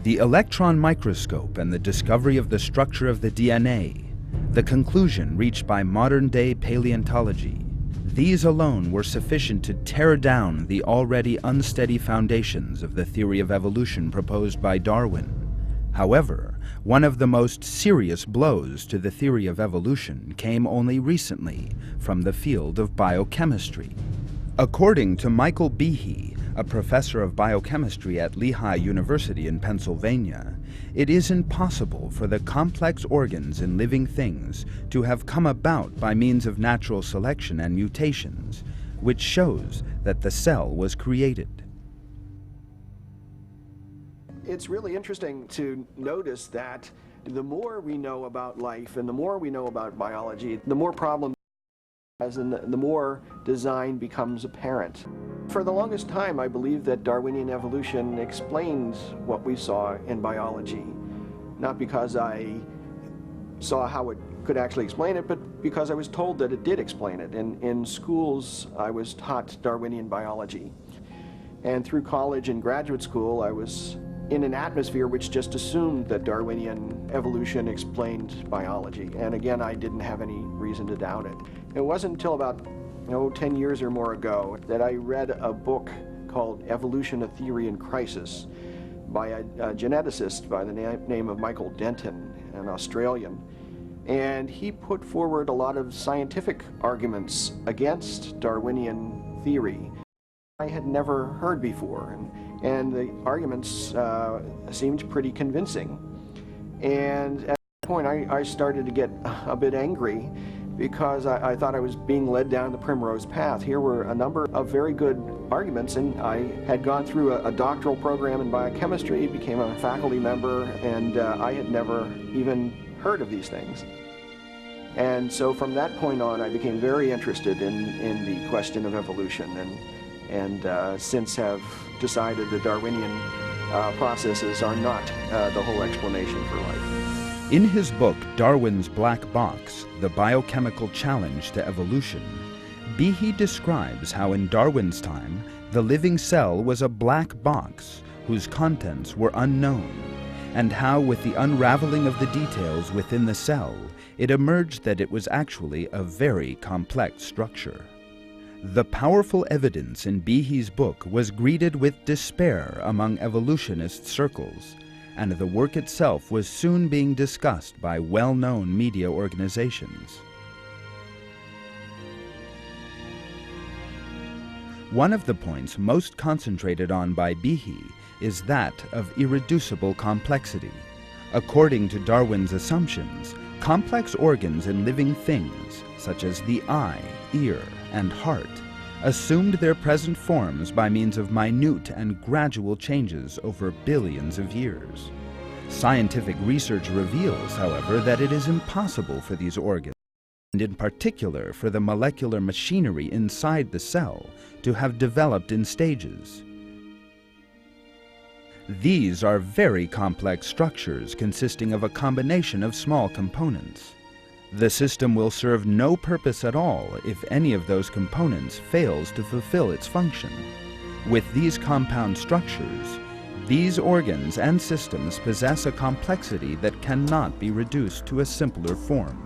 The electron microscope and the discovery of the structure of the DNA, the conclusion reached by modern-day paleontology, these alone were sufficient to tear down the already unsteady foundations of the theory of evolution proposed by Darwin. However, one of the most serious blows to the theory of evolution came only recently from the field of biochemistry. According to Michael Behe, a professor of biochemistry at Lehigh University in Pennsylvania, it is impossible for the complex organs in living things to have come about by means of natural selection and mutations, which shows that the cell was created. It's really interesting to notice that the more we know about life and the more we know about biology, the more problems and the more design becomes apparent. For the longest time, I believed that Darwinian evolution explains what we saw in biology, not because I saw how it could actually explain it, but because I was told that it did explain it. In schools, I was taught Darwinian biology. And through college and graduate school, I was in an atmosphere which just assumed that Darwinian evolution explained biology. And again, I didn't have any reason to doubt it. It wasn't until about 10 years or more ago that I read a book called Evolution: A Theory in Crisis by a geneticist by the name of Michael Denton, an Australian. And he put forward a lot of scientific arguments against Darwinian theory I had never heard before. And the arguments seemed pretty convincing. And at that point, I started to get a bit angry because I thought I was being led down the primrose path. Here were a number of very good arguments, and I had gone through a doctoral program in biochemistry, became a faculty member, and I had never even heard of these things. And so from that point on, I became very interested in the question of evolution, and since have decided the Darwinian processes are not the whole explanation for life. In his book, Darwin's Black Box, The Biochemical Challenge to Evolution, Behe describes how in Darwin's time, the living cell was a black box whose contents were unknown, and how with the unraveling of the details within the cell, it emerged that it was actually a very complex structure. The powerful evidence in Behe's book was greeted with despair among evolutionist circles, and the work itself was soon being discussed by well-known media organizations. One of the points most concentrated on by Behe is that of irreducible complexity. According to Darwin's assumptions, complex organs in living things, such as the eye, ear, and heart, assumed their present forms by means of minute and gradual changes over billions of years. Scientific research reveals, however, that it is impossible for these organs, and in particular for the molecular machinery inside the cell, to have developed in stages. These are very complex structures consisting of a combination of small components. The system will serve no purpose at all if any of those components fails to fulfill its function. With these compound structures, these organs and systems possess a complexity that cannot be reduced to a simpler form.